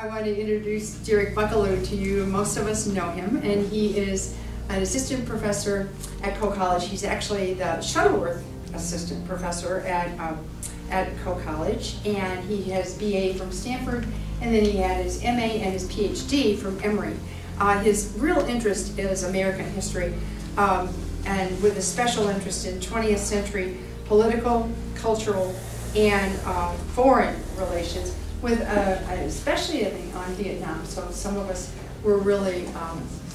I want to introduce Derek Buckaloo to you. Most of us know him, and he is an assistant professor at Coe College. He's actually the Shuttleworth assistant professor at Coe College, and he has BA from Stanford, and then he had his MA and his PhD from Emory. His real interest is American history, and with a special interest in 20th century political, cultural, and foreign relations, with especially I think on Vietnam. So some of us were really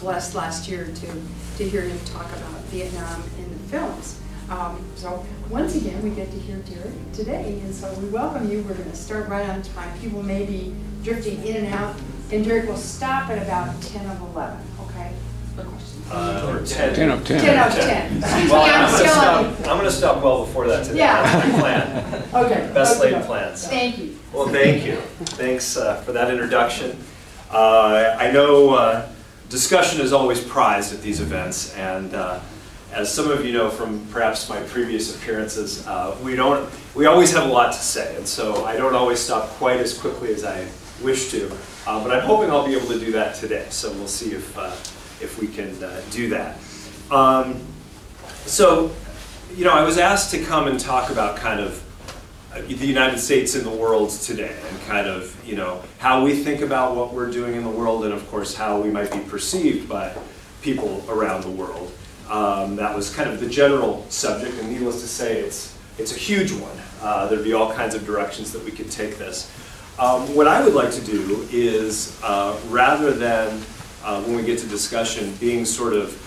blessed last year to hear him talk about Vietnam in the films. So once again, we get to hear Derek today, and so we welcome you. We're going to start right on time. People may be drifting in and out, and Derek will stop at about 10 of 11, okay? For questions. Or 10. 10 of 10. 10 of 10. Well, I'm going to stop well before that today. Yeah. Plan. Okay. Best laid plans. Thank you. Well, thank you. Thanks for that introduction. I know discussion is always prized at these events, and as some of you know from perhaps my previous appearances, we always have a lot to say, and so I don't always stop quite as quickly as I wish to, but I'm hoping I'll be able to do that today, so we'll see if we can do that. So, you know, I was asked to come and talk about kind of the United States in the world today, and kind of, you know, how we think about what we're doing in the world, and of course how we might be perceived by people around the world. That was kind of the general subject, and needless to say, it's a huge one. There'd be all kinds of directions that we could take this. What I would like to do is, rather than when we get to discussion, being sort of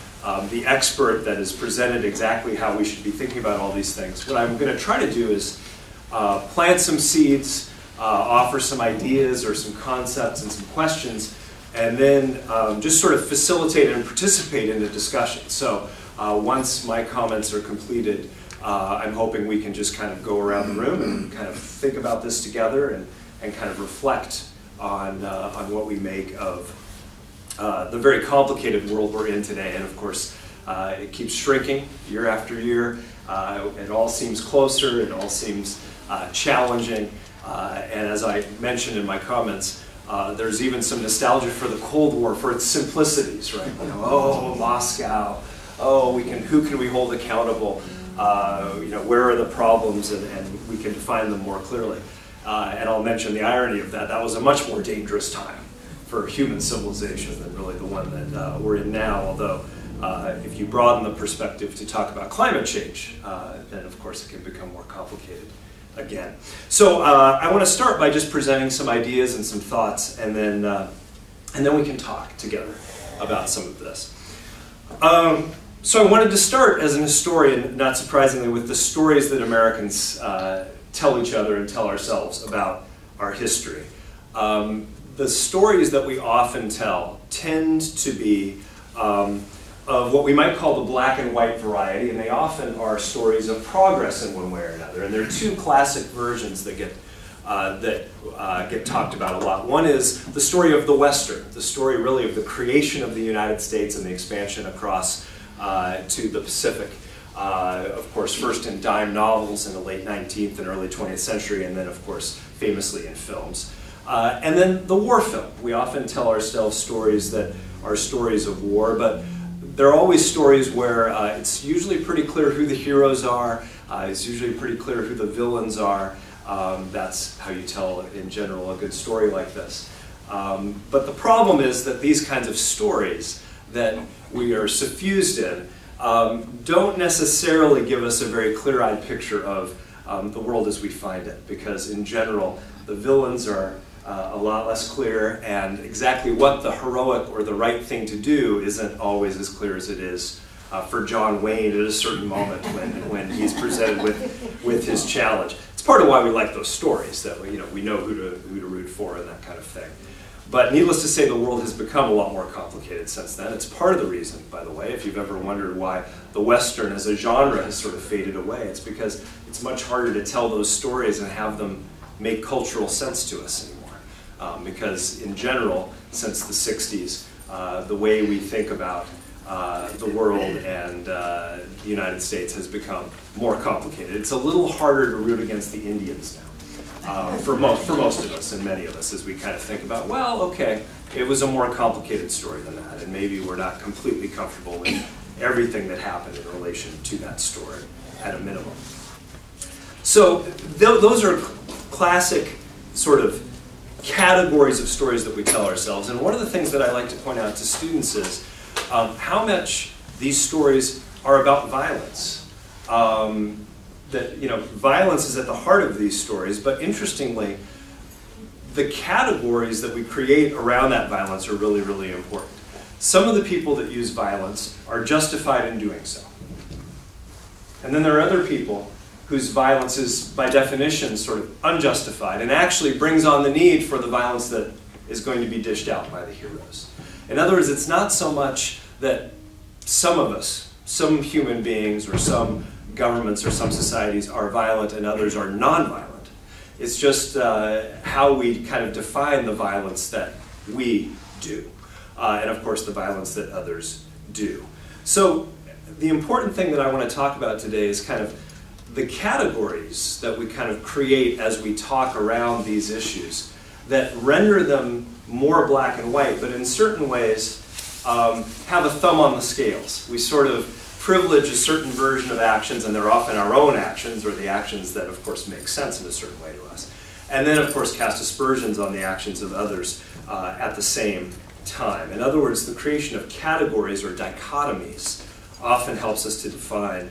the expert that has presented exactly how we should be thinking about all these things, what I'm going to try to do is plant some seeds, offer some ideas or some concepts and some questions, and then just sort of facilitate and participate in the discussion. So once my comments are completed, I'm hoping we can just kind of go around the room and kind of think about this together and kind of reflect on what we make of the very complicated world we're in today. And of course, it keeps shrinking year after year. It all seems closer, it all seems challenging, and as I mentioned in my comments, there's even some nostalgia for the Cold War, for its simplicities, right? You know, oh, Moscow, oh, who can we hold accountable? You know, where are the problems, and we can define them more clearly. And I'll mention the irony of that. That was a much more dangerous time for human civilization than really the one that we're in now, although if you broaden the perspective to talk about climate change, then of course it can become more complicated again. So I want to start by just presenting some ideas and some thoughts, and then we can talk together about some of this. So I wanted to start as an historian, not surprisingly, with the stories that Americans tell each other and tell ourselves about our history. The stories that we often tell tend to be of what we might call the black and white variety, and they often are stories of progress in one way or another. And there are two classic versions that get talked about a lot. One is the story of the Western, the story really of the creation of the United States and the expansion across to the Pacific. Of course, first in dime novels in the late 19th and early 20th century, and then of course famously in films. And then the war film. We often tell ourselves stories that are stories of war, but they're always stories where it's usually pretty clear who the heroes are, it's usually pretty clear who the villains are. That's how you tell, in general, a good story like this. But the problem is that these kinds of stories that we are suffused in don't necessarily give us a very clear-eyed picture of the world as we find it, because in general, the villains are a lot less clear, and exactly what the heroic or the right thing to do isn't always as clear as it is for John Wayne at a certain moment when he's presented with his challenge. It's part of why we like those stories, that we know who to root for and that kind of thing. But needless to say, the world has become a lot more complicated since then. It's part of the reason, by the way, if you've ever wondered why the Western as a genre has sort of faded away, it's because it's much harder to tell those stories and have them make cultural sense to us anymore. Because in general, since the 60s, the way we think about the world and the United States has become more complicated. It's a little harder to root against the Indians now. for most of us and many of us, as we kind of think about, well, okay, it was a more complicated story than that, and maybe we're not completely comfortable with everything that happened in relation to that story at a minimum. So those are classic sort of categories of stories that we tell ourselves. And one of the things that I like to point out to students is how much these stories are about violence. That, you know, violence is at the heart of these stories, but interestingly, the categories that we create around that violence are really, really important. Some of the people that use violence are justified in doing so. And then there are other people whose violence is, by definition, sort of unjustified and actually brings on the need for the violence that is going to be dished out by the heroes. In other words, it's not so much that some of us, some human beings or some governments or some societies are violent and others are non-violent. It's just how we kind of define the violence that we do. And of course the violence that others do. So the important thing that I want to talk about today is kind of the categories that we kind of create as we talk around these issues that render them more black and white, but in certain ways have a thumb on the scales. We sort of privilege a certain version of actions, and they're often our own actions, or the actions that of course make sense in a certain way to us. And then of course cast aspersions on the actions of others at the same time. In other words, the creation of categories or dichotomies often helps us to define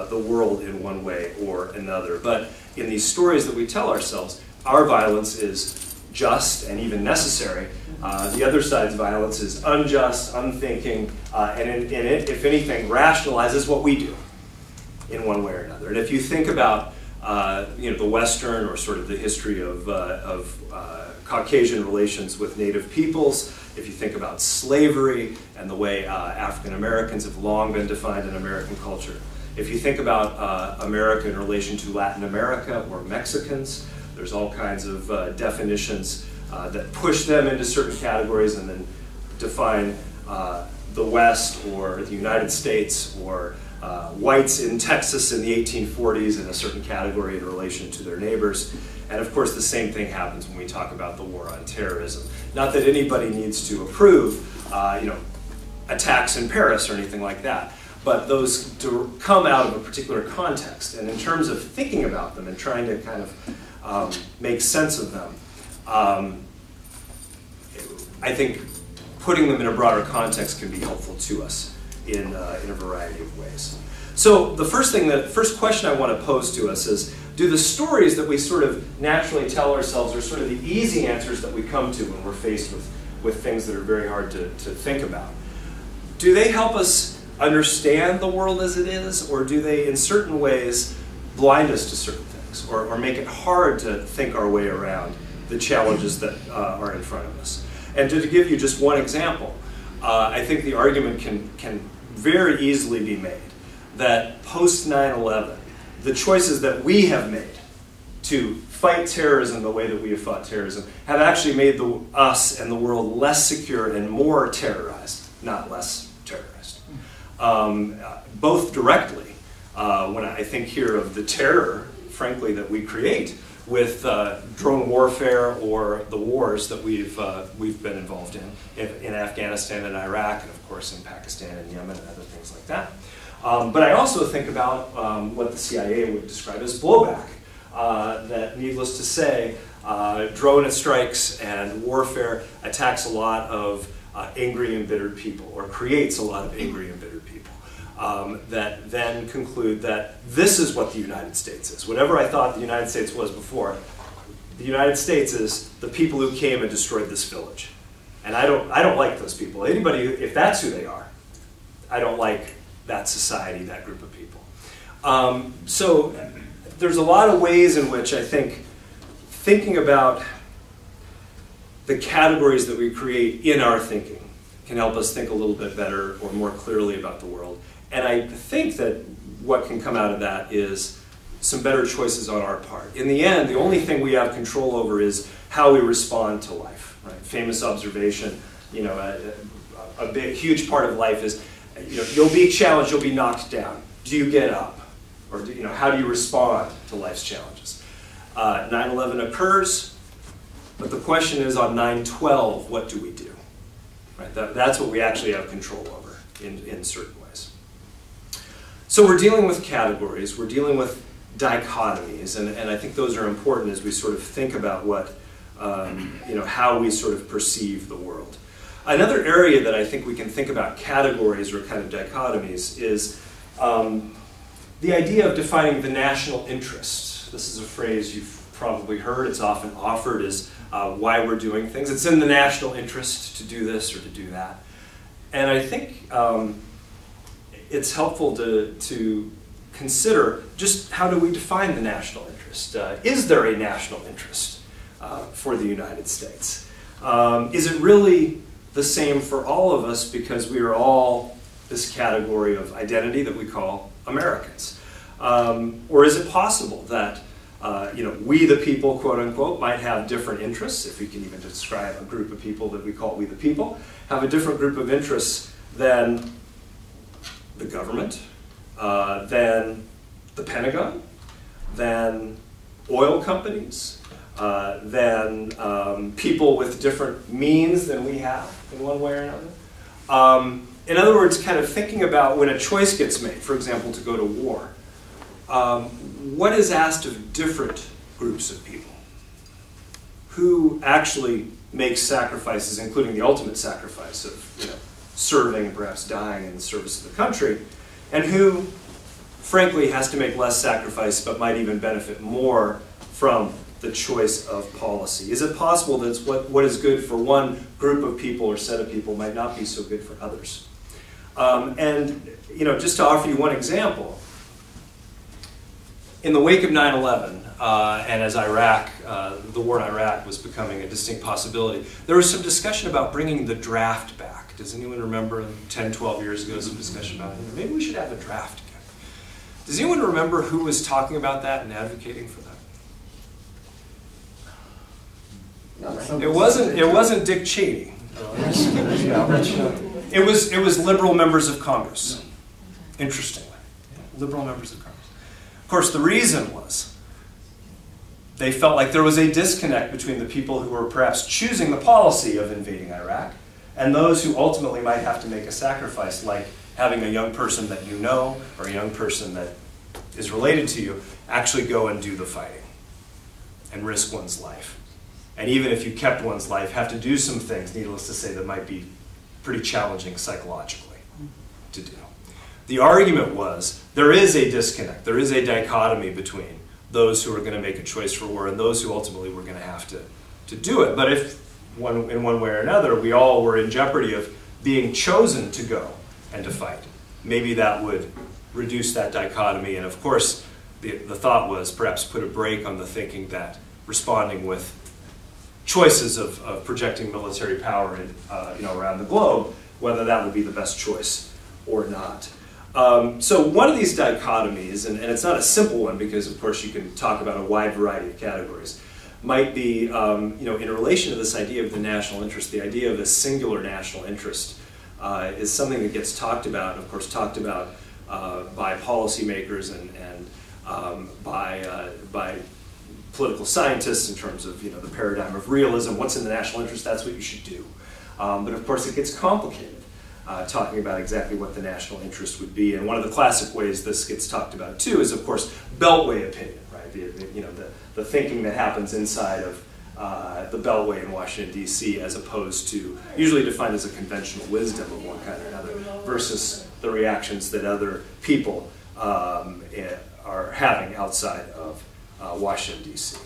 the world in one way or another. But in these stories that we tell ourselves, our violence is just and even necessary. The other side's violence is unjust, unthinking, and it, if anything, rationalizes what we do in one way or another. And if you think about you know, the Western or sort of the history of Caucasian relations with Native peoples, if you think about slavery and the way African Americans have long been defined in American culture, if you think about America in relation to Latin America or Mexicans, there's all kinds of definitions that push them into certain categories and then define the West or the United States or whites in Texas in the 1840s in a certain category in relation to their neighbors. And of course the same thing happens when we talk about the war on terrorism. Not that anybody needs to approve you know, attacks in Paris or anything like that, but those come out of a particular context. And in terms of thinking about them and trying to kind of make sense of them, I think putting them in a broader context can be helpful to us in a variety of ways. So the first question I want to pose to us is, do the stories that we sort of naturally tell ourselves are sort of the easy answers that we come to when we're faced with things that are very hard to think about? Do they help us understand the world as it is, or do they in certain ways blind us to certain things, or make it hard to think our way around the challenges that are in front of us? And to give you just one example, I think the argument can very easily be made that post 9/11, the choices that we have made to fight terrorism the way that we have fought terrorism have actually made us and the world less secure and more terrorized, not less terrorized. Both directly, when I think here of the terror, frankly, that we create with drone warfare or the wars that we've been involved in Afghanistan and Iraq, and of course in Pakistan and Yemen and other things like that. But I also think about what the CIA would describe as blowback. That, needless to say, drone strikes and warfare attacks a lot of angry, embittered people, or creates a lot of angry, embittered people. That then conclude that this is what the United States is. Whatever I thought the United States was before, the United States is the people who came and destroyed this village. And I don't like those people. Anybody, if that's who they are, I don't like that society, that group of people. So there's a lot of ways in which I think thinking about the categories that we create in our thinking can help us think a little bit better or more clearly about the world. And I think that what can come out of that is some better choices on our part. In the end, the only thing we have control over is how we respond to life. Right? Famous observation, you know, a big, huge part of life is, you know, you'll be challenged, you'll be knocked down. Do you get up? Or do, you know, how do you respond to life's challenges? 9/11 occurs, but the question is on 9/12, what do we do? Right? That's what we actually have control over in certain ways. So we're dealing with categories, we're dealing with dichotomies, and I think those are important as we sort of think about what, how we sort of perceive the world. Another area that I think we can think about categories or kind of dichotomies is the idea of defining the national interest. This is a phrase you've probably heard. It's often offered as why we're doing things. It's in the national interest to do this or to do that. And I think it's helpful to consider just how do we define the national interest. Is there a national interest for the United States? Is it really the same for all of us because we are all this category of identity that we call Americans? Or is it possible that we the people, quote unquote, might have different interests, if we can even describe a group of people that we call we the people, have a different group of interests than the government, than the Pentagon, than oil companies, than people with different means than we have in one way or another. In other words, kind of thinking about when a choice gets made, for example, to go to war, what is asked of different groups of people? Who actually makes sacrifices, including the ultimate sacrifice of serving and perhaps dying in the service of the country, and who, frankly, has to make less sacrifice but might even benefit more from the choice of policy? Is it possible that what is good for one group of people or set of people might not be so good for others? Just to offer you one example, in the wake of 9/11, and as the war in Iraq was becoming a distinct possibility, there was some discussion about bringing the draft back. Does anyone remember 10, 12 years ago some discussion about maybe we should have a draft again? Does anyone remember who was talking about that and advocating for that? It wasn't Dick Cheney. It was liberal members of Congress. Interestingly, liberal members of Congress. Of course, the reason was they felt like there was a disconnect between the people who were perhaps choosing the policy of invading Iraq and those who ultimately might have to make a sacrifice, like having a young person that you know or a young person that is related to you actually go and do the fighting and risk one's life. And even if you kept one's life, have to do some things, needless to say, that might be pretty challenging psychologically to do. The argument was there is a disconnect, there is a dichotomy between those who are going to make a choice for war and those who ultimately were going to have to do it. But if in one way or another we all were in jeopardy of being chosen to go and to fight, maybe that would reduce that dichotomy. And of course, the thought was perhaps put a brake on the thinking that responding with choices of projecting military power around the globe, whether that would be the best choice or not. So one of these dichotomies, and it's not a simple one because of course you can talk about a wide variety of categories, might be in relation to this idea of the national interest. The idea of a singular national interest is something that gets talked about, and of course talked about by policymakers and by political scientists in terms of the paradigm of realism. What's in the national interest? That's what you should do. But of course it gets complicated talking about exactly what the national interest would be. And one of the classic ways this gets talked about too is of course Beltway opinion, right? The thinking that happens inside of the Beltway in Washington D.C. as opposed to usually defined as a conventional wisdom of one kind or another versus the reactions that other people are having outside of Washington, D.C.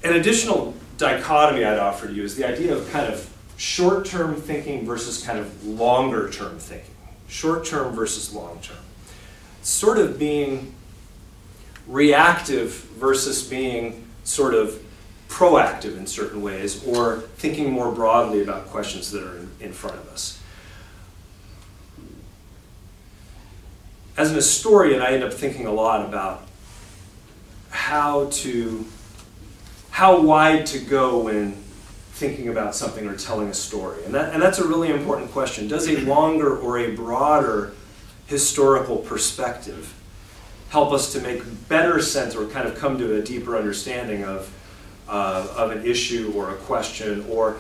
An additional dichotomy I'd offer to you is the idea of kind of short-term thinking versus kind of longer-term thinking. Short-term versus long-term. Sort of being reactive versus being sort of proactive in certain ways, or thinking more broadly about questions that are in front of us. As an historian, I end up thinking a lot about how wide to go when thinking about something or telling a story. And that's a really important question. Does a longer or a broader historical perspective help us to make better sense or kind of come to a deeper understanding of an issue or a question or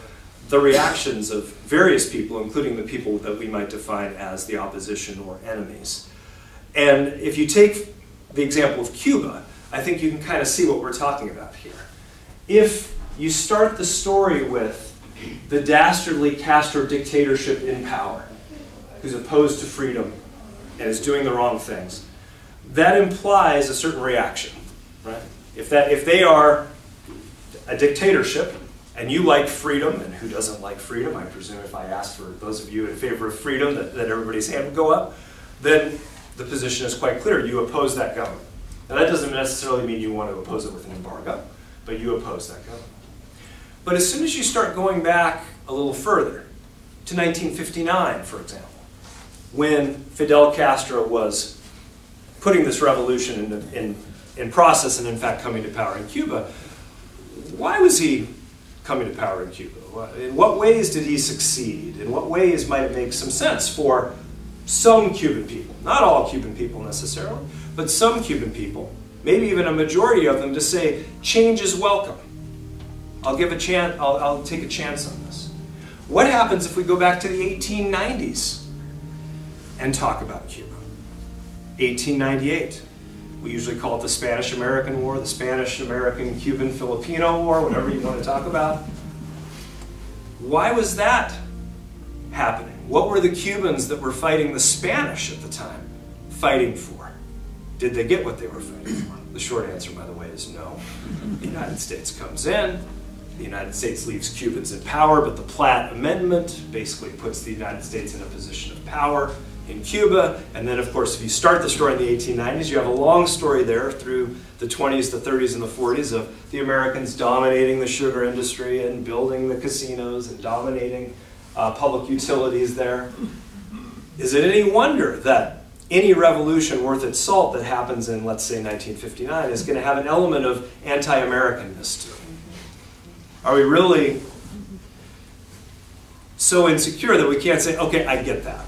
the reactions of various people, including the people that we might define as the opposition or enemies. And if you take the example of Cuba, I think you can kind of see what we're talking about here. If you start the story with the dastardly Castro dictatorship in power, who's opposed to freedom and is doing the wrong things, that implies a certain reaction, right? If they are a dictatorship and you like freedom, and who doesn't like freedom? I presume if I asked for those of you in favor of freedom that everybody's hand would go up, then the position is quite clear. You oppose that government. Now that doesn't necessarily mean you want to oppose it with an embargo, but you oppose that government. But as soon as you start going back a little further, to 1959, for example, when Fidel Castro was putting this revolution in process and in fact coming to power in Cuba, why was he coming to power in Cuba? In what ways did he succeed? In what ways might it make some sense for some Cuban people, not all Cuban people necessarily, but some Cuban people, maybe even a majority of them, to say, change is welcome. I'll take a chance on this. What happens if we go back to the 1890s and talk about Cuba? 1898. We usually call it the Spanish-American War, the Spanish-American-Cuban-Filipino War, whatever you want to talk about. Why was that happening? What were the Cubans that were fighting the Spanish at the time fighting for? Did they get what they were fighting for? The short answer, by the way, is no. The United States comes in, the United States leaves Cubans in power, but the Platt Amendment basically puts the United States in a position of power in Cuba. And then, of course, if you start the story in the 1890s, you have a long story there through the 20s, the 30s, and the 40s of the Americans dominating the sugar industry and building the casinos and dominating public utilities there. Is it any wonder that any revolution worth its salt that happens in, let's say, 1959 is going to have an element of anti-Americanness to it? Are we really so insecure that we can't say, okay, I get that?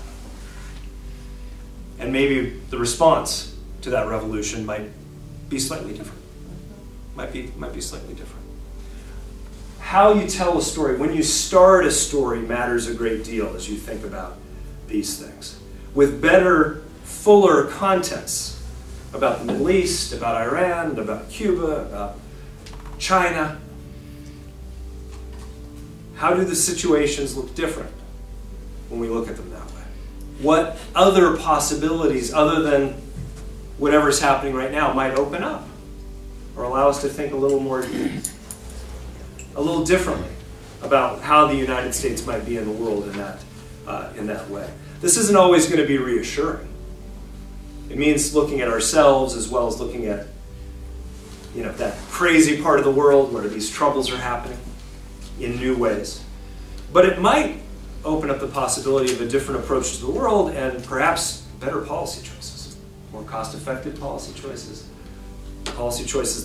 And maybe the response to that revolution might be slightly different. Might be slightly different. How you tell a story, when you start a story, matters a great deal as you think about these things. With better, fuller context about the Middle East, about Iran, about Cuba, about China, how do the situations look different when we look at them that way? What other possibilities, other than whatever's happening right now, might open up or allow us to think a little differently about how the United States might be in the world in that way? This isn't always going to be reassuring. It means looking at ourselves as well as looking at, that crazy part of the world where these troubles are happening in new ways. But it might open up the possibility of a different approach to the world and perhaps better policy choices, more cost-effective policy choices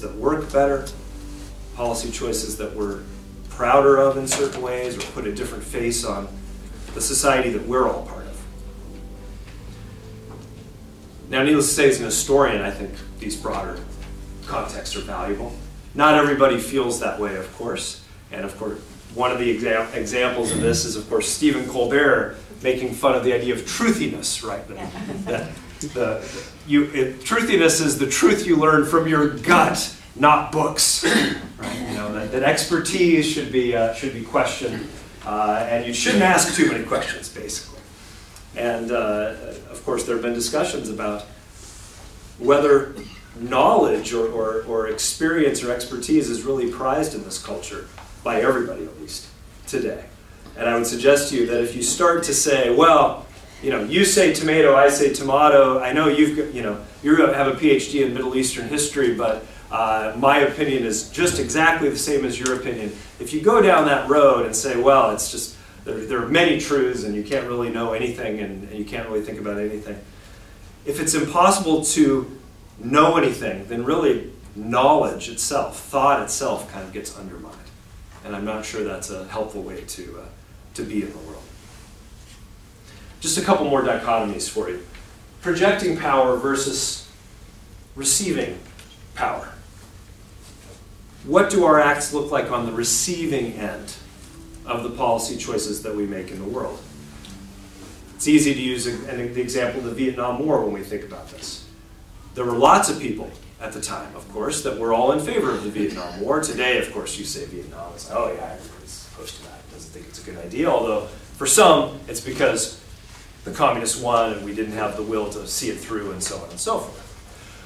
that work better, policy choices that we're prouder of in certain ways or put a different face on the society that we're all part of. Now, needless to say, as an historian, I think these broader contexts are valuable. Not everybody feels that way, of course. And of course, one of the examples of this is, of course, Stephen Colbert making fun of the idea of truthiness, right? Truthiness is the truth you learn from your gut, not books. Right? That expertise should be questioned, and you shouldn't ask too many questions, basically. And of course, there have been discussions about whether knowledge or experience or expertise is really prized in this culture by everybody, at least today. And I would suggest to you that if you start to say, well, you say tomato, I say tomato. I know you have a PhD in Middle Eastern history, but my opinion is just exactly the same as your opinion. If you go down that road and say, well, it's just there are many truths and you can't really know anything and you can't really think about anything. If it's impossible to know anything, then really knowledge itself, thought itself, kind of gets undermined. And I'm not sure that's a helpful way to be in the world. Just a couple more dichotomies for you. Projecting power versus receiving power. What do our acts look like on the receiving end of the policy choices that we make in the world? It's easy to use the example of the Vietnam War when we think about this. There were lots of people at the time, of course, that were all in favor of the Vietnam War. Today, of course, you say Vietnam, it's like, oh yeah, everybody's opposed to that, doesn't think it's a good idea, although for some, it's because the communists won and we didn't have the will to see it through and so on and so forth.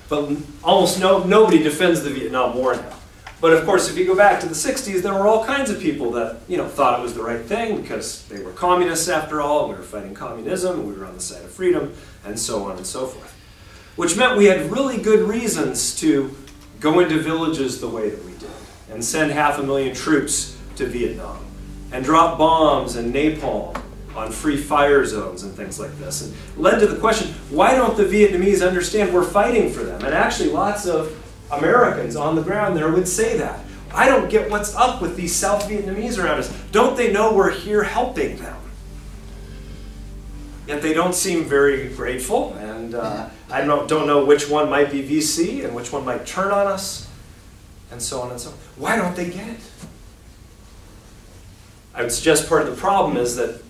But almost nobody defends the Vietnam War now. But of course, if you go back to the 60s, there were all kinds of people that thought it was the right thing because they were communists after all, and we were fighting communism, and we were on the side of freedom, and so on and so forth. Which meant we had really good reasons to go into villages the way that we did, and send 500,000 troops to Vietnam, and drop bombs and napalm on free fire zones and things like this. And led to the question, why don't the Vietnamese understand we're fighting for them? And actually lots of Americans on the ground there would say that. I don't get what's up with these South Vietnamese around us. Don't they know we're here helping them? Yet they don't seem very grateful, and I don't know which one might be VC and which one might turn on us, and so on and so on. Why don't they get it? I would suggest part of the problem is that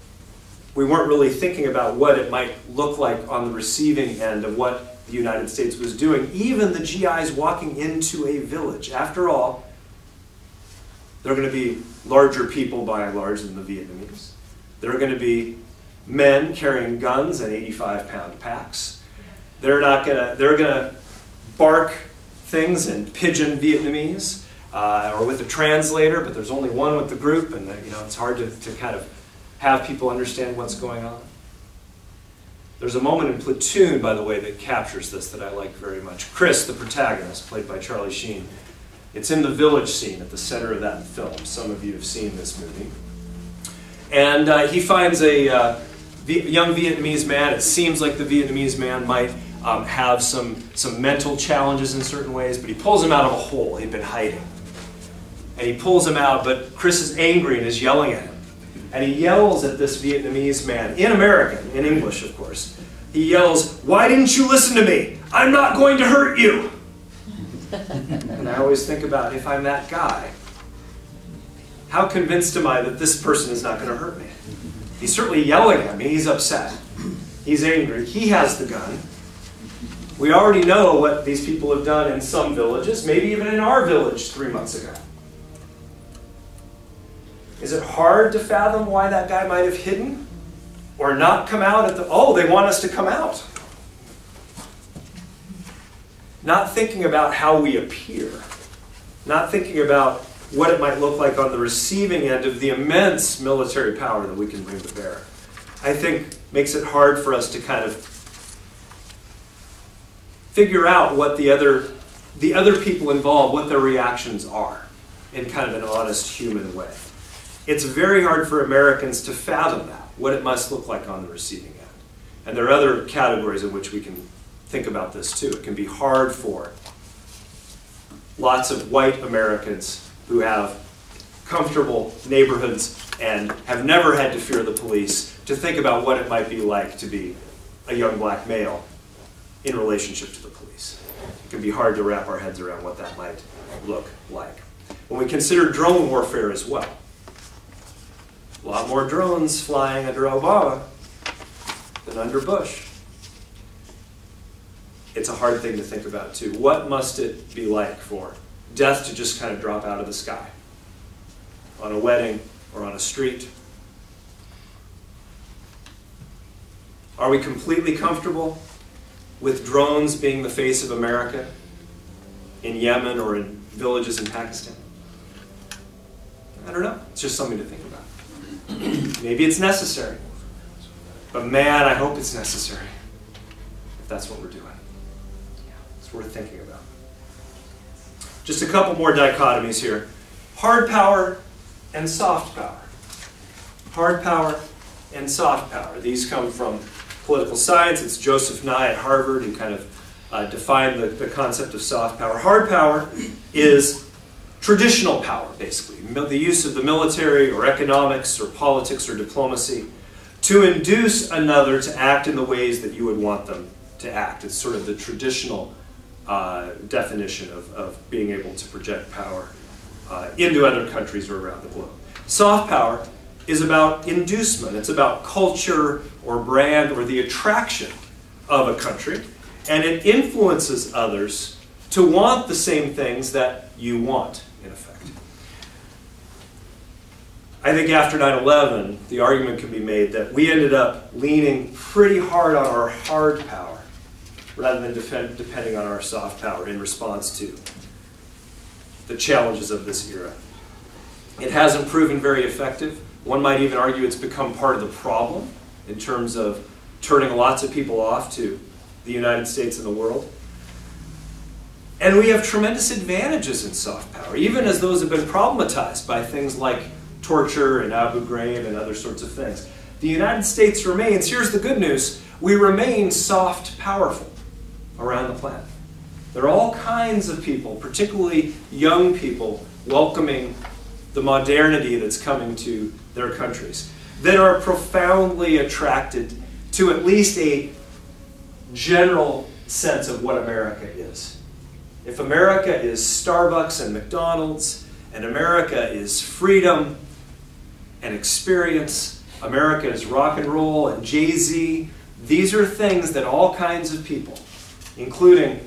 we weren't really thinking about what it might look like on the receiving end of what the United States was doing. Even the GIs walking into a village. After all, they're going to be larger people by and large than the Vietnamese. They're going to be men carrying guns and 85-pound packs. They're gonna bark things in pidgin Vietnamese or with a translator, but there's only one with the group, and it's hard to kind of have people understand what's going on. There's a moment in Platoon, by the way, that captures this that I like very much. Chris, the protagonist, played by Charlie Sheen. It's in the village scene at the center of that film. Some of you have seen this movie. And he finds a young Vietnamese man. It seems like the Vietnamese man might have some mental challenges in certain ways, but he pulls him out of a hole he'd been hiding. And he pulls him out, but Chris is angry and is yelling at him. And he yells at this Vietnamese man, in American, in English of course. He yells, "Why didn't you listen to me? I'm not going to hurt you." And I always think about, if I'm that guy, how convinced am I that this person is not going to hurt me? He's certainly yelling at me. He's upset. He's angry. He has the gun. We already know what these people have done in some villages, maybe even in our village 3 months ago. Is it hard to fathom why that guy might have hidden or not come out at the, oh, they want us to come out? Not thinking about how we appear, not thinking about what it might look like on the receiving end of the immense military power that we can bring to bear, I think makes it hard for us to kind of figure out what the other people involved, what their reactions are in kind of an honest human way. It's very hard for Americans to fathom that, what it must look like on the receiving end. And there are other categories in which we can think about this too. It can be hard for lots of white Americans who have comfortable neighborhoods and have never had to fear the police to think about what it might be like to be a young black male in relationship to the police. It can be hard to wrap our heads around what that might look like. When we consider drone warfare as well, a lot more drones flying under Obama than under Bush. It's a hard thing to think about too. What must it be like for death to just kind of drop out of the sky on a wedding or on a street? Are we completely comfortable with drones being the face of America in Yemen or in villages in Pakistan? I don't know. It's just something to think about. Maybe it's necessary. But man, I hope it's necessary if that's what we're doing. It's worth thinking about. Just a couple more dichotomies here. Hard power and soft power. Hard power and soft power. These come from political science. It's Joseph Nye at Harvard who kind of defined the concept of soft power. Hard power is traditional power, basically. The use of the military or economics or politics or diplomacy to induce another to act in the ways that you would want them to act. It's sort of the traditional definition of being able to project power into other countries or around the globe. Soft power is about inducement. It's about culture or brand or the attraction of a country, and it influences others to want the same things that you want, in effect. I think after 9/11, the argument can be made that we ended up leaning pretty hard on our hard power rather than depending on our soft power in response to the challenges of this era. It hasn't proven very effective. One might even argue it's become part of the problem in terms of turning lots of people off to the United States and the world. And we have tremendous advantages in soft power, even as those have been problematized by things like torture and Abu Ghraib and other sorts of things. The United States remains, here's the good news, we remain soft powerful around the planet. There are all kinds of people, particularly young people, welcoming the modernity that's coming to their countries, that are profoundly attracted to at least a general sense of what America is. If America is Starbucks and McDonald's, and America is freedom and experience, America is rock and roll and Jay-Z, these are things that all kinds of people, including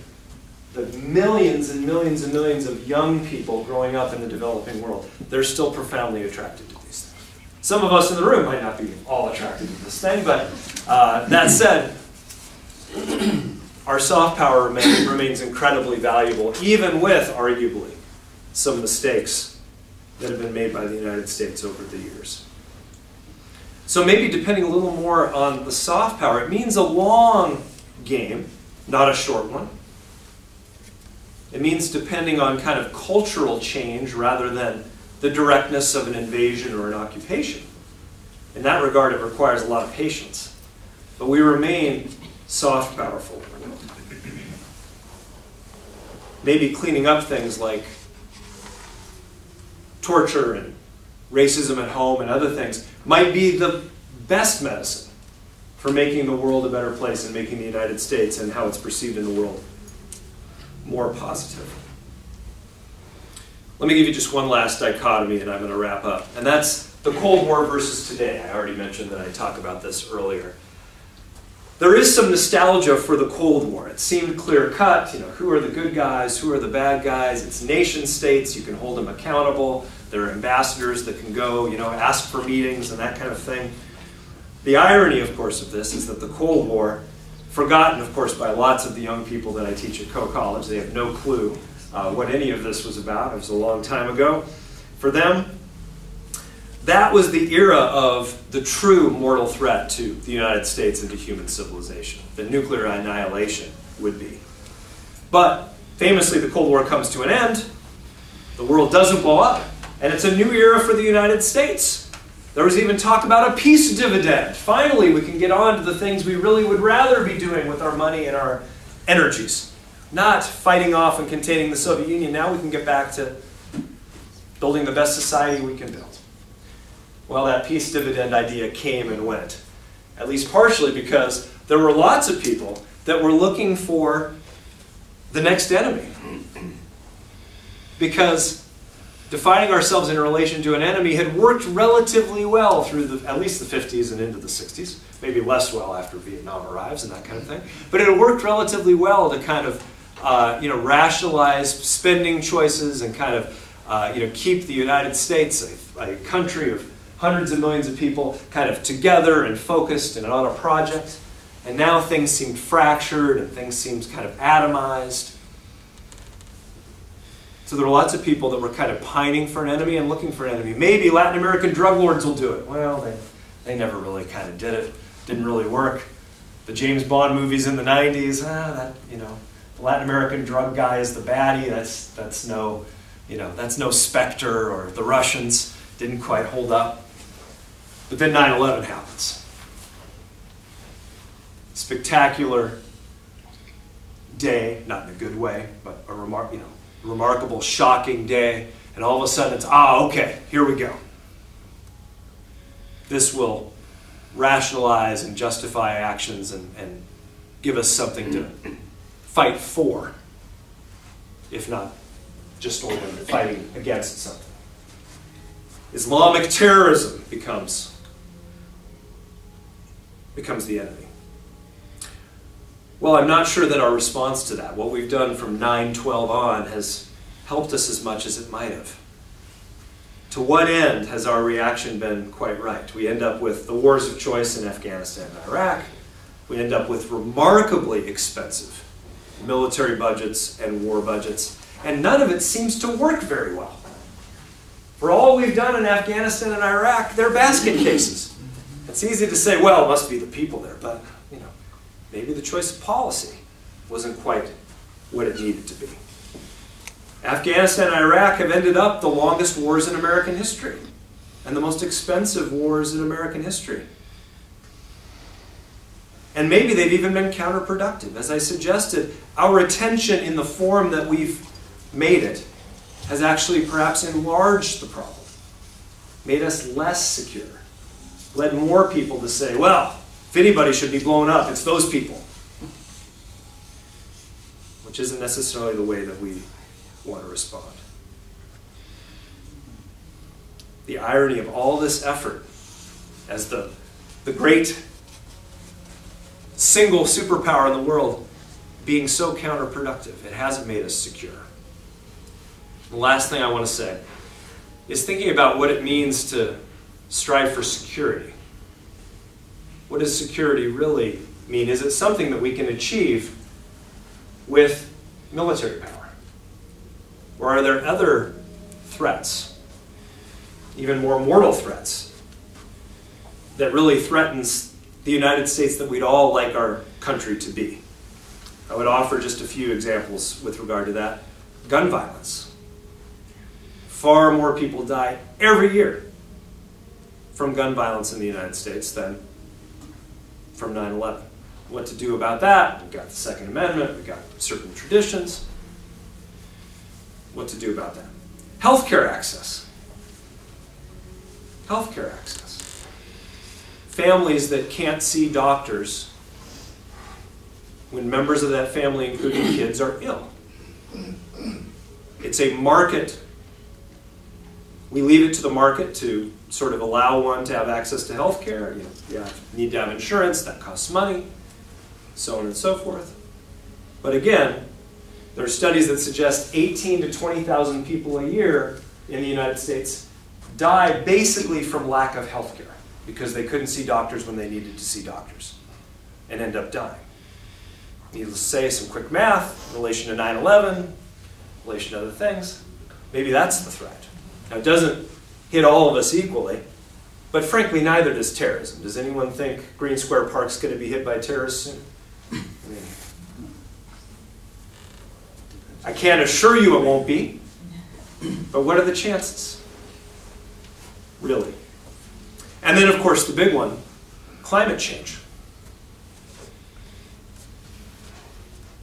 the millions and millions and millions of young people growing up in the developing world, they're still profoundly attracted to these things. Some of us in the room might not be all attracted to this thing, but that said, our soft power remains incredibly valuable, even with, arguably, some mistakes that have been made by the United States over the years. So maybe depending a little more on the soft power, it means a long game, not a short one. It means depending on kind of cultural change rather than the directness of an invasion or an occupation. In that regard, it requires a lot of patience. But we remain soft powerful. Maybe cleaning up things like torture and racism at home and other things might be the best medicine for making the world a better place and making the United States and how it's perceived in the world more positive. Let me give you just one last dichotomy and I'm going to wrap up. And that's the Cold War versus today. I already mentioned that I talked about this earlier. There is some nostalgia for the Cold War. It seemed clear-cut, who are the good guys, who are the bad guys. It's nation states, you can hold them accountable. There are ambassadors that can go, ask for meetings and that kind of thing. The irony, of course, of this is that the Cold War, forgotten, of course, by lots of the young people that I teach at Coe College, they have no clue what any of this was about. It was a long time ago. For them, that was the era of the true mortal threat to the United States and to human civilization. The nuclear annihilation would be. But famously, the Cold War comes to an end. The world doesn't blow up. And it's a new era for the United States. There was even talk about a peace dividend. Finally, we can get on to the things we really would rather be doing with our money and our energies. Not fighting off and containing the Soviet Union. Now we can get back to building the best society we can build. Well, that peace dividend idea came and went. At least partially because there were lots of people that were looking for the next enemy. Because defining ourselves in relation to an enemy had worked relatively well through at least the 50s and into the 60s. Maybe less well after Vietnam arrives and that kind of thing. But it had worked relatively well to kind of rationalize spending choices and kind of keep the United States, a country of hundreds of millions of people, kind of together and focused and on a project. And now things seemed fractured and things seemed kind of atomized. So there were lots of people that were kind of pining for an enemy and looking for an enemy. Maybe Latin American drug lords will do it. Well, they never really kind of did it. Didn't really work. The James Bond movies in the 90s, the Latin American drug guy is the baddie. That's no Spectre, or the Russians didn't quite hold up. But then 9/11 happens. Spectacular day, not in a good way, but a remarkable, shocking day, and all of a sudden it's, okay, here we go. This will rationalize and justify actions and give us something to fight for. if not just only fighting against something. Islamic terrorism becomes the enemy. Well, I'm not sure that our response to that, what we've done from 9/12 on, has helped us as much as it might have. To what end has our reaction been quite right? We end up with the wars of choice in Afghanistan and Iraq. We end up with remarkably expensive military budgets and war budgets, and none of it seems to work very well. For all we've done in Afghanistan and Iraq, they're basket cases. It's easy to say, well, it must be the people there, but maybe the choice of policy wasn't quite what it needed to be. Afghanistan and Iraq have ended up the longest wars in American history and the most expensive wars in American history. And maybe they've even been counterproductive. As I suggested, our attention in the form that we've made it has actually perhaps enlarged the problem, made us less secure, led more people to say, well, if anybody should be blown up, it's those people. Which isn't necessarily the way that we want to respond. The irony of all this effort as the great single superpower in the world being so counterproductive. It hasn't made us secure. The last thing I want to say is thinking about what it means to strive for security. What does security really mean? Is it something that we can achieve with military power? Or are there other threats, even more mortal threats, that really threatens the United States that we'd all like our country to be? I would offer just a few examples with regard to that. Gun violence. Far more people die every year from gun violence in the United States than from 9/11. What to do about that? We've got the Second Amendment, we've got certain traditions. What to do about that? Healthcare access. Healthcare access. Families that can't see doctors when members of that family, including kids, are ill. It's a market. We leave it to the market to sort of allow one to have access to health care. You need to have insurance, that costs money, so on and so forth. But again, there are studies that suggest 18 to 20,000 people a year in the United States die basically from lack of health care because they couldn't see doctors when they needed to see doctors and end up dying. Needless to say, some quick math in relation to 9/11, in relation to other things. Maybe that's the threat. Now, it doesn't hit all of us equally, but frankly, neither does terrorism. Does anyone think Green Square Park's going to be hit by terrorists soon? I can't assure you it won't be, but what are the chances? Really? And then, of course, the big one, climate change.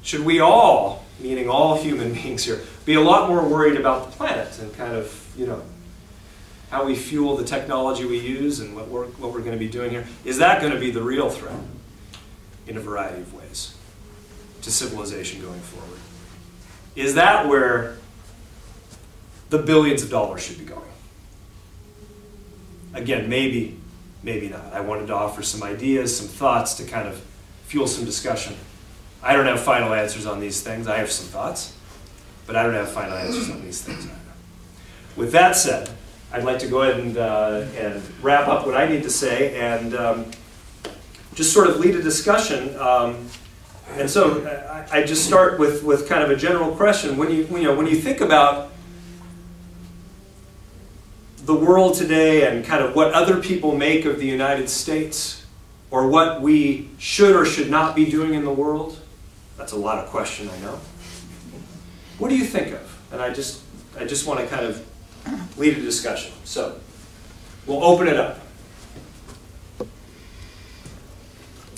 Should we all, meaning all human beings here, be a lot more worried about the planet and kind of, how we fuel the technology we use and what we're going to be doing here? Is that going to be the real threat in a variety of ways to civilization going forward? Is that where the billions of dollars should be going? Again, maybe, maybe not. I wanted to offer some ideas, some thoughts to kind of fuel some discussion. I don't have final answers on these things. I have some thoughts, but I don't have final answers on these things either. With that said, I'd like to go ahead and wrap up what I need to say and just sort of lead a discussion. And so I just start with kind of a general question. When you think about the world today and kind of what other people make of the United States or what we should or should not be doing in the world, that's a lot of question, I know. What do you think of? And I just want to kind of lead a discussion. So we'll open it up.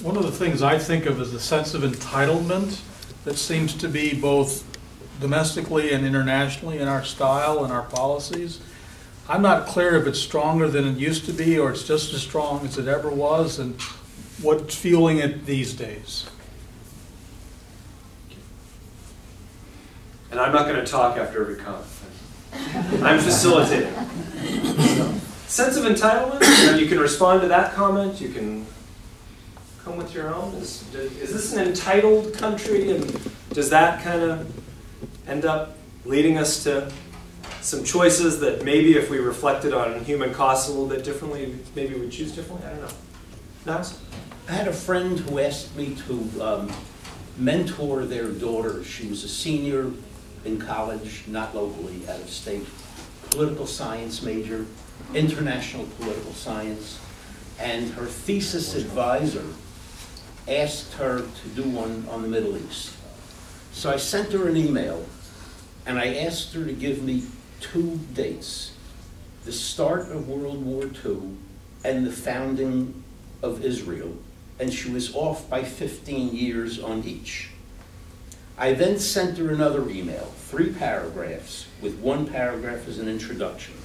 One of the things I think of is the sense of entitlement that seems to be both domestically and internationally in our style and our policies. I'm not clear if it's stronger than it used to be or it's just as strong as it ever was, and what's fueling it these days. And And I'm not going to talk after every comment. I'm facilitating. So, sense of entitlement, you can respond to that comment, you can come with your own. Is this an entitled country, and does that kind of end up leading us to some choices that maybe if we reflected on human costs a little bit differently, maybe we'd choose differently? I don't know. Niles? I had a friend who asked me to mentor their daughter. She was a senior in college, not locally, out of state, political science major, international political science, and her thesis advisor asked her to do one on the Middle East. So I sent her an email, and I asked her to give me 2 dates: the start of World War II and the founding of Israel, and she was off by 15 years on each. I then sent her another email, 3 paragraphs, with 1 paragraph as an introduction.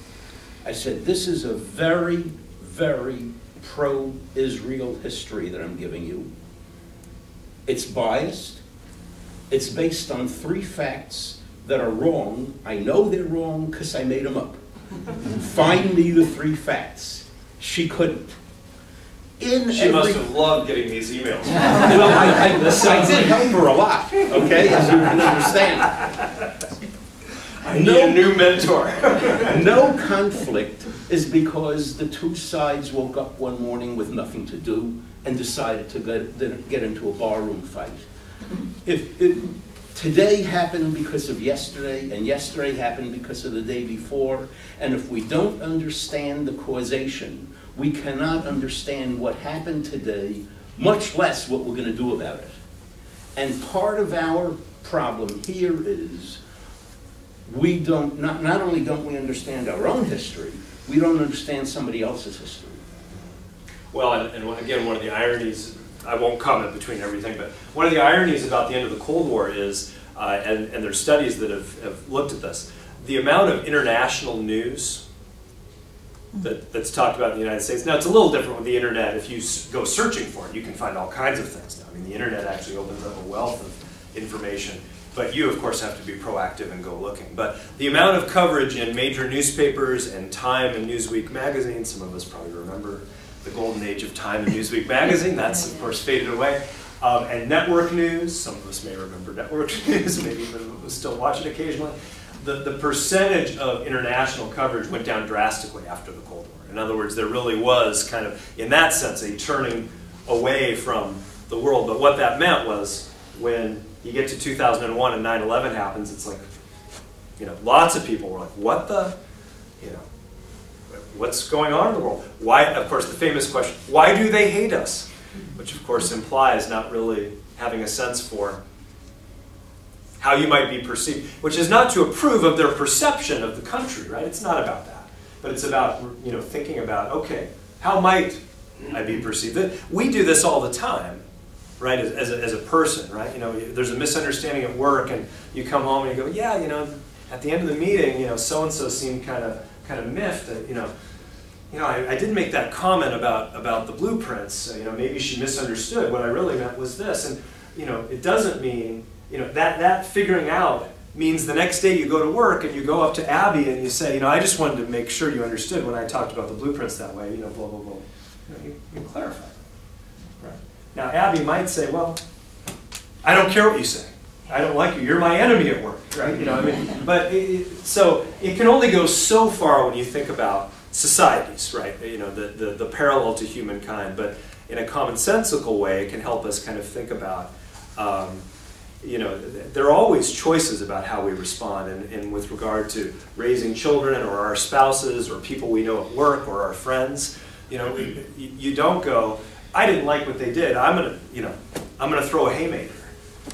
I said, this is a very, very pro-Israel history that I'm giving you. It's biased. It's based on 3 facts that are wrong. I know they're wrong because I made them up. Find me the 3 facts. She couldn't. She must have loved getting these emails. Well, I did help her a lot, okay, as you can understand. I need a new mentor. No conflict is because the 2 sides woke up one morning with nothing to do and decided to get into a barroom fight. If today happened because of yesterday, and yesterday happened because of the day before, and if we don't understand the causation, we cannot understand what happened today, much less what we're going to do about it. And part of our problem here is we don't, not only don't we understand our own history, we don't understand somebody else's history. Well, and again, one of the ironies, I won't comment between everything, but one of the ironies about the end of the Cold War is, and there's studies that have looked at this, the amount of international news that's talked about in the United States. Now, it's a little different with the internet. If you go searching for it, you can find all kinds of things now. I mean, the internet actually opens up a wealth of information, but you, of course, have to be proactive and go looking. But the amount of coverage in major newspapers and Time and Newsweek magazine, some of us probably remember the golden age of Time and Newsweek magazine, that's, of course, faded away. And network news, some of us may remember network news, maybe even still watch it occasionally. The percentage of international coverage went down drastically after the Cold War. In other words, there really was kind of, in that sense, a turning away from the world. But what that meant was when you get to 2001 and 9/11 happens, it's like, you know, lots of people were like, what the, you know, what's going on in the world? Why, of course, the famous question, why do they hate us? Which, of course, implies not really having a sense for how you might be perceived, which is not to approve of their perception of the country, right? It's not about that. But it's about, you know, thinking about, okay, how might I be perceived? We do this all the time, right, as a person, right? You know, there's a misunderstanding at work, and you come home and you go, yeah, you know, at the end of the meeting, you know, so-and-so seemed kind of miffed, you know, I didn't make that comment about the blueprints. You know, maybe she misunderstood. What I really meant was this. And, you know, it doesn't mean, you know, that figuring out means the next day you go to work and you go up to Abby and you say, you know, I just wanted to make sure you understood when I talked about the blueprints that way, you know, blah, blah, blah. You know, you clarify. Right. Now, Abby might say, well, I don't care what you say. I don't like you. You're my enemy at work, right? You know, I mean, but so it can only go so far when you think about societies, right? You know, the parallel to humankind, but in a commonsensical way, it can help us kind of think about, you know, there are always choices about how we respond, and with regard to raising children or our spouses or people we know at work or our friends, you know, you don't go, I didn't like what they did. I'm gonna throw a haymaker.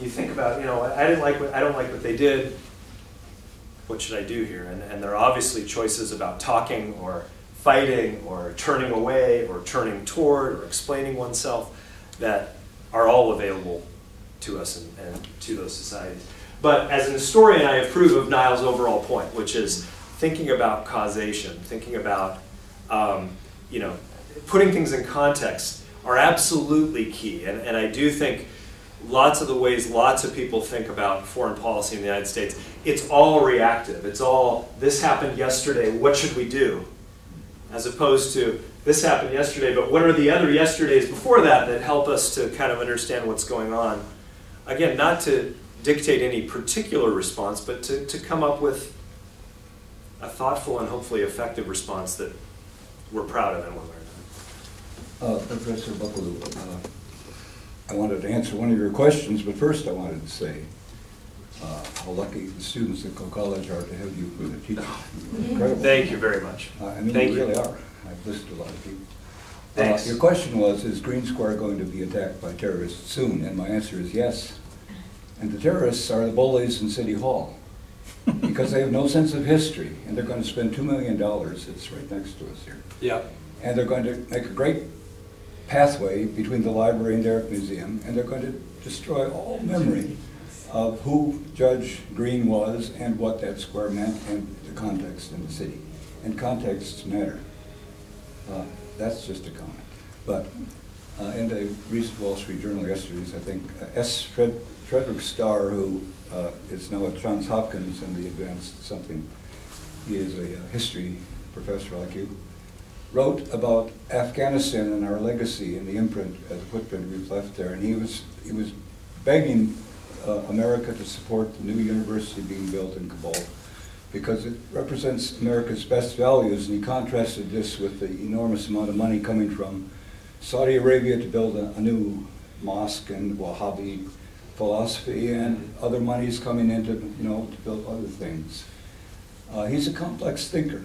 You think about, you know, I don't like what they did. What should I do here? And there are obviously choices about talking or fighting or turning away or turning toward or explaining oneself that are all available to us and to those societies. But as an historian, I approve of Niall's overall point, which is thinking about causation, thinking about, you know, putting things in context are absolutely key. And I do think lots of the ways lots of people think about foreign policy in the United States, it's all reactive. It's all, this happened yesterday, what should we do? As opposed to, this happened yesterday, but what are the other yesterdays before that that help us to kind of understand what's going on? Again, not to dictate any particular response, but to come up with a thoughtful and hopefully effective response that we're proud of in one way or another. Professor Buckaloo, I wanted to answer one of your questions, but first I wanted to say how lucky the students at Coe College are to have you for the teacher. Incredible. Thank you very much. I mean, Thank you really you. are. I've listened to a lot of people. Thanks. Your question was, is Green Square going to be attacked by terrorists soon? And my answer is yes. And the terrorists are the bullies in City Hall because they have no sense of history, and they're going to spend $2 million. It's right next to us here. Yeah. And they're going to make a great pathway between the library and their museum, and they're going to destroy all memory of who Judge Green was and what that square meant and the context in the city. And contexts matter. That's just a comment. But in the recent Wall Street Journal yesterday, I think Frederick Starr, who is now at Johns Hopkins in the advanced something, he is a history professor like you, wrote about Afghanistan and our legacy and the imprint, the footprint we've left there, and he was begging America to support the new university being built in Kabul because it represents America's best values, and he contrasted this with the enormous amount of money coming from Saudi Arabia to build a new mosque and Wahhabi philosophy, and other monies coming into, to build other things. He's a complex thinker.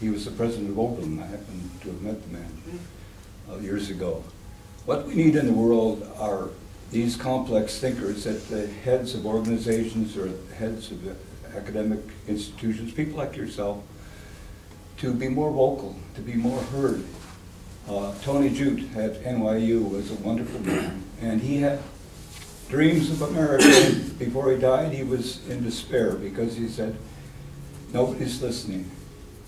He was the president of Oberlin. I happen to have met the man years ago. What we need in the world are these complex thinkers at the heads of organizations or heads of academic institutions, people like yourself, to be more vocal, to be more heard. Tony Jute at NYU was a wonderful man, and he had dreams of America. Before he died, he was in despair because he said, nobody's listening.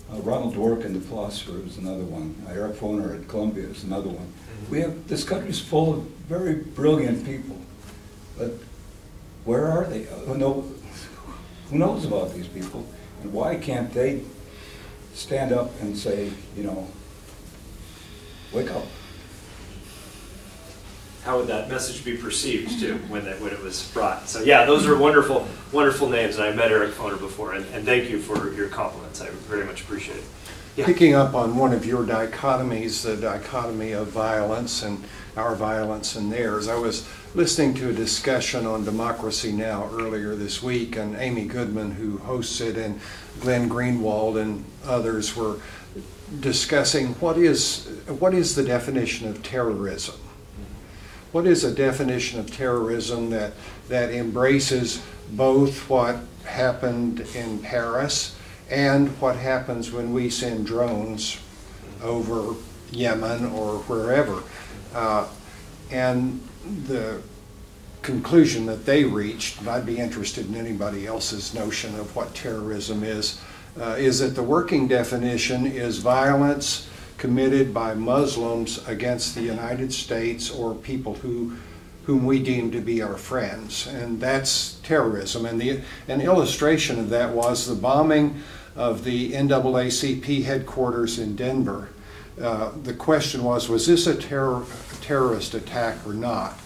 Ronald Dworkin, the philosopher, is another one. Eric Foner at Columbia is another one. We have, this country's full of very brilliant people, but where are they? Who knows about these people? And why can't they stand up and say, wake up? How would that message be perceived too when it was brought? So yeah, those are wonderful, wonderful names, and I met Eric Foner before, and thank you for your compliments. I very much appreciate it. Yeah. Picking up on one of your dichotomies, the dichotomy of violence and our violence and theirs, I was listening to a discussion on Democracy Now! Earlier this week, and Amy Goodman, who hosts it, and Glenn Greenwald and others were discussing what is the definition of terrorism. What is a definition of terrorism that embraces both what happened in Paris and what happens when we send drones over Yemen or wherever? And the conclusion that they reached, and I'd be interested in anybody else's notion of what terrorism is that the working definition is violence committed by Muslims against the United States or people whom we deem to be our friends, and that's terrorism. And an illustration of that was the bombing of the NAACP headquarters in Denver. The question was this a terrorist attack or not?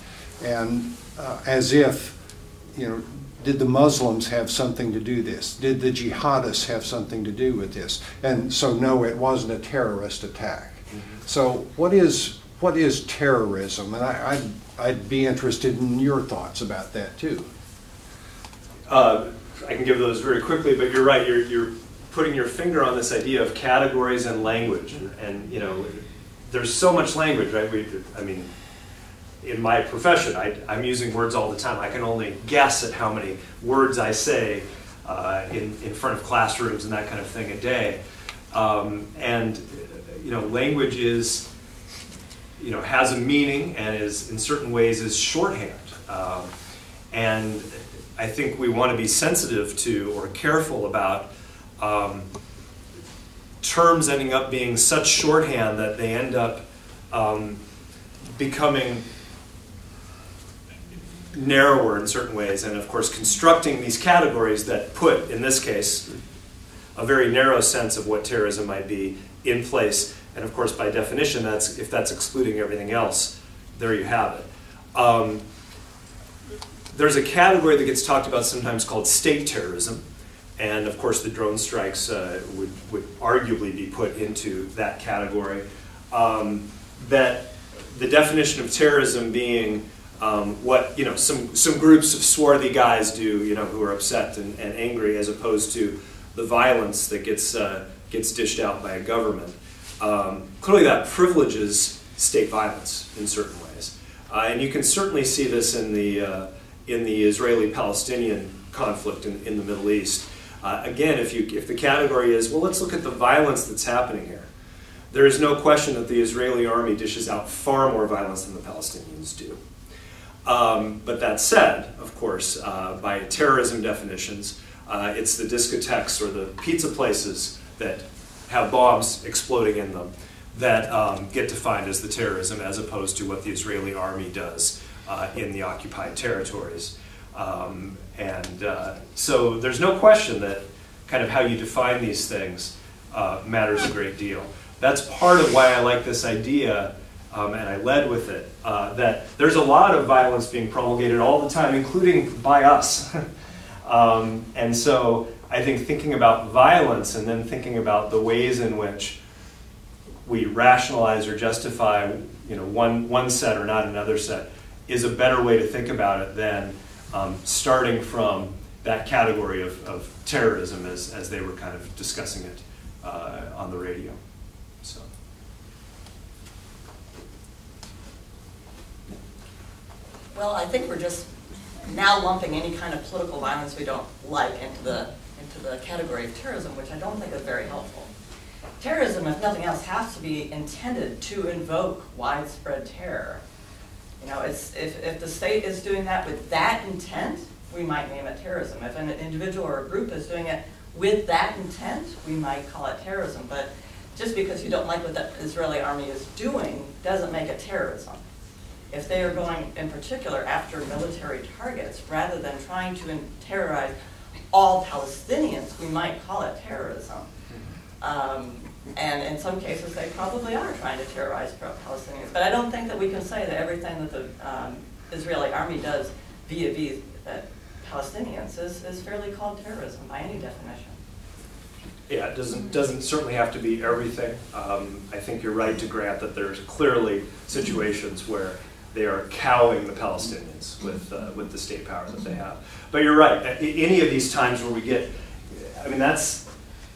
And as if, did the Muslims have something to do with this? Did the jihadists have something to do with this? And so no, it wasn't a terrorist attack. So what is terrorism? And I'd be interested in your thoughts about that too. I can give those very quickly, but you're right. You're putting your finger on this idea of categories and language, and there's so much language, right? In my profession, I'm using words all the time. I can only guess at how many words I say in front of classrooms and that kind of thing a day. Language has a meaning and is in certain ways is shorthand. And I think we want to be sensitive to or careful about terms ending up being such shorthand that they end up becoming narrower in certain ways, and of course constructing these categories that put, in this case, a very narrow sense of what terrorism might be in place. And of course, by definition, if that's excluding everything else, there you have it. There's a category that gets talked about sometimes called state terrorism. And of course, the drone strikes would arguably be put into that category. That the definition of terrorism being what some groups of swarthy guys do, who are upset and angry, as opposed to the violence that gets dished out by a government. Clearly, that privileges state violence in certain ways, and you can certainly see this in the Israeli-Palestinian conflict in the Middle East. Again, if the category is, well, let's look at the violence that's happening here. There is no question that the Israeli army dishes out far more violence than the Palestinians do. But that said, of course, by terrorism definitions, it's the discotheques or the pizza places that have bombs exploding in them that get defined as the terrorism, as opposed to what the Israeli army does in the occupied territories. So there's no question that kind of how you define these things matters a great deal. That's part of why I like this idea, and I led with it, that there's a lot of violence being promulgated all the time, including by us. And so I think thinking about violence and then thinking about the ways in which we rationalize or justify one set or not another set is a better way to think about it than starting from that category of terrorism as they were kind of discussing it on the radio. So. Well, I think we're just now lumping any kind of political violence we don't like into the category of terrorism, which I don't think is very helpful. Terrorism, if nothing else, has to be intended to invoke widespread terror. If the state is doing that with that intent, we might name it terrorism. If an individual or a group is doing it with that intent, we might call it terrorism. But just because you don't like what the Israeli army is doing doesn't make it terrorism. If they are going, in particular, after military targets, rather than trying to terrorize all Palestinians, we might call it terrorism. And in some cases, they probably are trying to terrorize Palestinians. But I don't think that we can say that everything that the Israeli army does vis-a-vis Palestinians is fairly called terrorism by any definition. Yeah, it doesn't certainly have to be everything. I think you're right to grant that there's clearly situations where they are cowing the Palestinians with the state power that they have. But you're right. Any of these times where we get,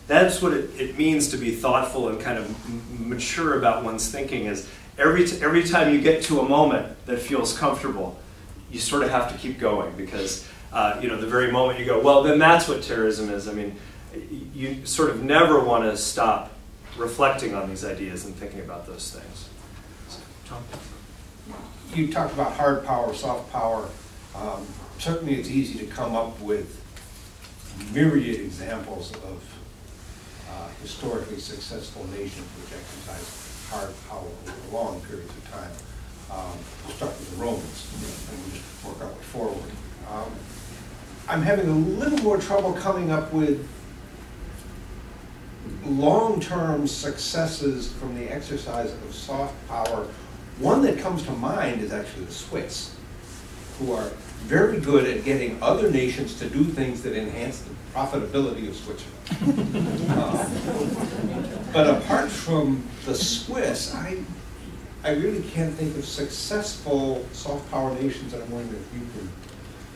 that's what it means to be thoughtful and kind of mature about one's thinking. Is every time you get to a moment that feels comfortable, you sort of have to keep going, because the very moment you go, well, then that's what terrorism is. You sort of never want to stop reflecting on these ideas and thinking about those things. So, Tom? You talked about hard power, soft power. Certainly it's easy to come up with myriad examples of historically successful nations which exercise hard power over long periods of time. We'll start with the Romans and we'll just work our way forward. I'm having a little more trouble coming up with long-term successes from the exercise of soft power. One that comes to mind is actually the Swiss, who are very good at getting other nations to do things that enhance the profitability of Switzerland. But apart from the Swiss, I really can't think of successful soft power nations, and I'm wondering if you can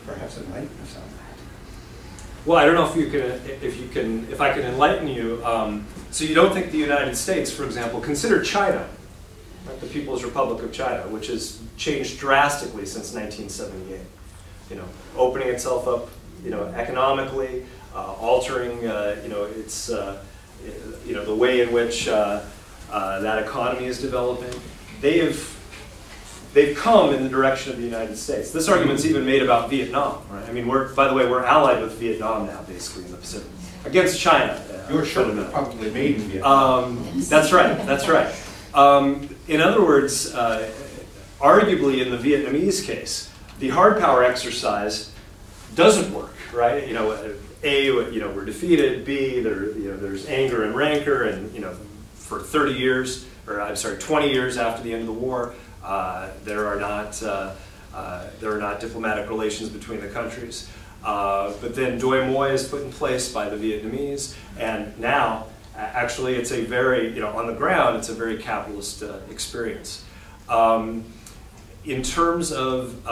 perhaps enlighten us on that. Well, I don't know if I can enlighten you. So you don't think the United States, for example, consider China, right, the People's Republic of China, which has changed drastically since 1978. Opening itself up, economically, altering, its, the way in which that economy is developing. They've come in the direction of the United States. This argument's even made about Vietnam, right? By the way, we're allied with Vietnam now, basically, in the Pacific. Against China. Your shirt was probably made in Vietnam. That's right, that's right. In other words, arguably in the Vietnamese case, the hard power exercise doesn't work, right? You know, A, you know, we're defeated. B, there's anger and rancor, and you know, for 30 years, or I'm sorry, 20 years after the end of the war, there are not diplomatic relations between the countries. But then Doi Moi is put in place by the Vietnamese, and now, actually, it's a very, you know, on the ground, it's a very capitalist experience. In terms of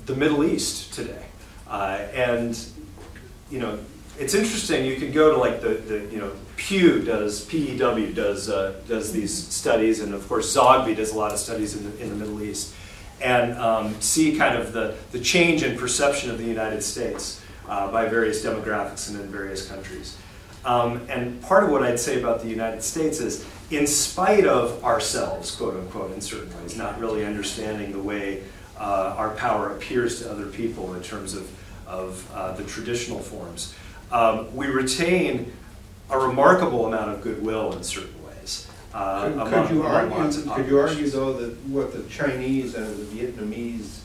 the Middle East today, and you know, it's interesting. You can go to like the you know, Pew does these studies, and of course Zogby does a lot of studies in the Middle East, and see kind of the change in perception of the United States by various demographics and in various countries. And part of what I'd say about the United States is, in spite of ourselves, quote unquote, in certain ways, not really understanding the way our power appears to other people in terms of the traditional forms, we retain a remarkable amount of goodwill in certain ways. Could you argue, though, that what the Chinese and the Vietnamese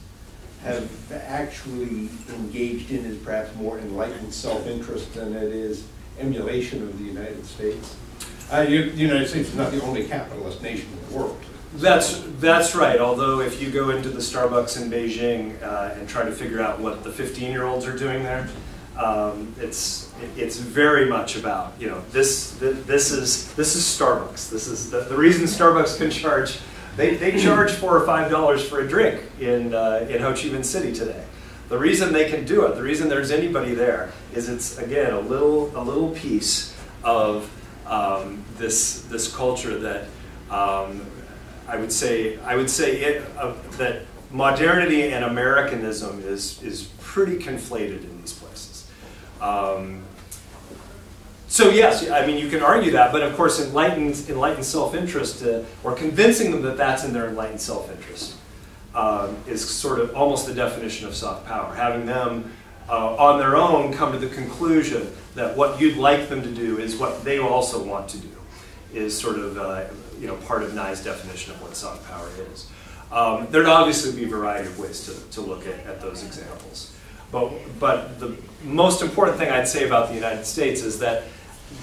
have actually engaged in is perhaps more enlightened self-interest than it is emulation of the United States? The United States is not the only capitalist nation in the world. That's right. Although if you go into the Starbucks in Beijing and try to figure out what the 15-year-olds are doing there, it's very much about, you know, this is Starbucks. This is the reason Starbucks can charge. They charge $4 or $5 for a drink in Ho Chi Minh City today. The reason they can do it, the reason there's anybody there, is it's, again, a little piece of this culture that I would say that modernity and Americanism is pretty conflated in these places. So yes, I mean, you can argue that, but of course enlightened self-interest, or convincing them that that's in their enlightened self-interest, is sort of almost the definition of soft power. Having them on their own come to the conclusion that what you'd like them to do is what they also want to do, is sort of you know, part of Nye's definition of what soft power is. There'd obviously be a variety of ways to look at those examples. But the most important thing I'd say about the United States is that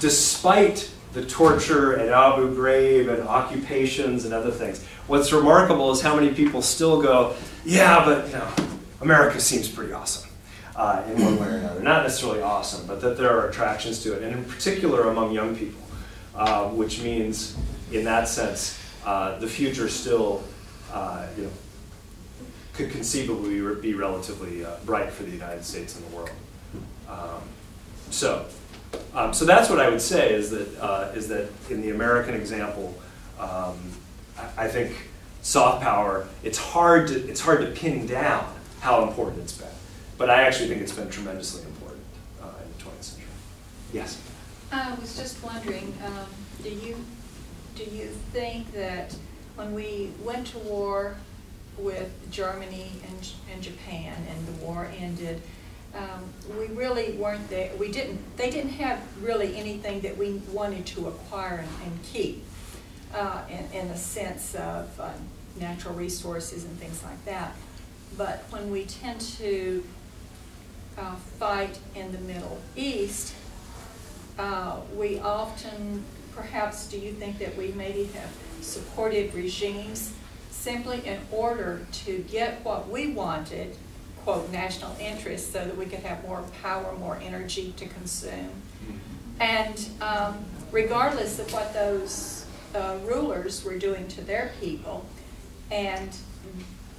despite the torture at Abu Ghraib and occupations and other things, what's remarkable is how many people still go, yeah, but you know, America seems pretty awesome in one way or another. Not necessarily awesome, but that there are attractions to it, and in particular among young people, which means, in that sense, the future still, you know, could conceivably be relatively bright for the United States and the world. So that's what I would say, is that in the American example, I think soft power, it's hard to pin down how important it's been, but I actually think it's been tremendously important in the 20th century. Yes. I was just wondering, do you think that when we went to war with Germany and Japan and the war ended, we really weren't there. They didn't have really anything that we wanted to acquire and keep in the sense of natural resources and things like that. But when we tend to fight in the Middle East, we often, perhaps, do you think that we maybe have supported regimes simply in order to get what we wanted, quote, national interest, so that we could have more power, more energy to consume? And regardless of what those rulers were doing to their people, and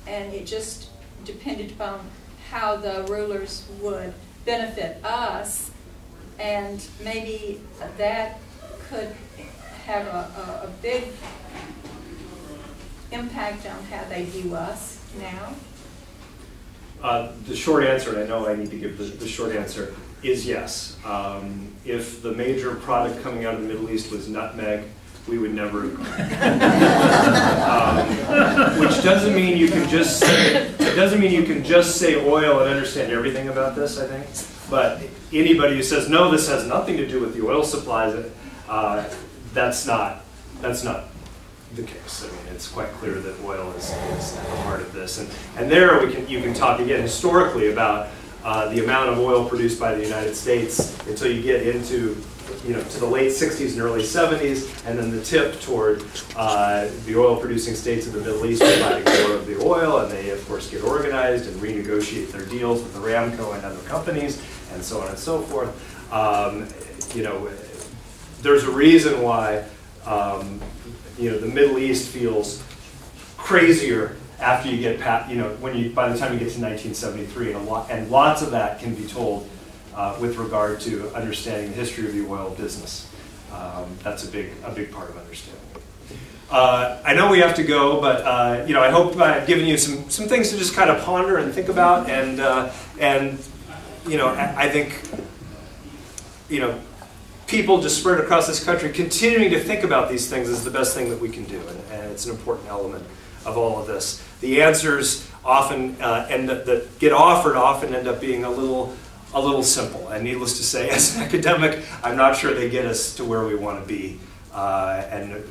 it just depended upon how the rulers would benefit us, and maybe that could have a big impact on how they view us now? The short answer, and I know I need to give the short answer, is yes. If the major product coming out of the Middle East was nutmeg, we would never have gone. Which doesn't mean you can just say oil and understand everything about this, I think. But anybody who says no, this has nothing to do with the oil supplies, that's not the case. I mean, it's quite clear that oil is at the heart of this. And there you can talk again historically about the amount of oil produced by the United States until you get into, to the late 60s and early 70s, and then the tip toward the oil-producing states of the Middle East providing more of the oil, and they, of course, get organized and renegotiate their deals with Aramco and other companies, and so on and so forth. There's a reason why the Middle East feels crazier after you get past, by the time you get to 1973, and lots of that can be told with regard to understanding the history of the oil business. That's a big part of understanding. I know we have to go, but I hope I've given you some things to just kind of ponder and think about, and I think people just spread across this country continuing to think about these things is the best thing that we can do, and it's an important element of all of this. The answers often that get offered often end up being a little simple, and needless to say, as an academic, I'm not sure they get us to where we want to be, and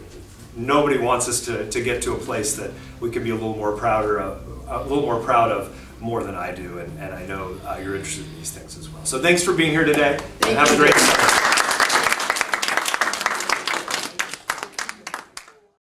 nobody wants us to get to a place that we can be a little more proud of more than I do, and I know you're interested in these things as well. So thanks for being here today, and have a great summer.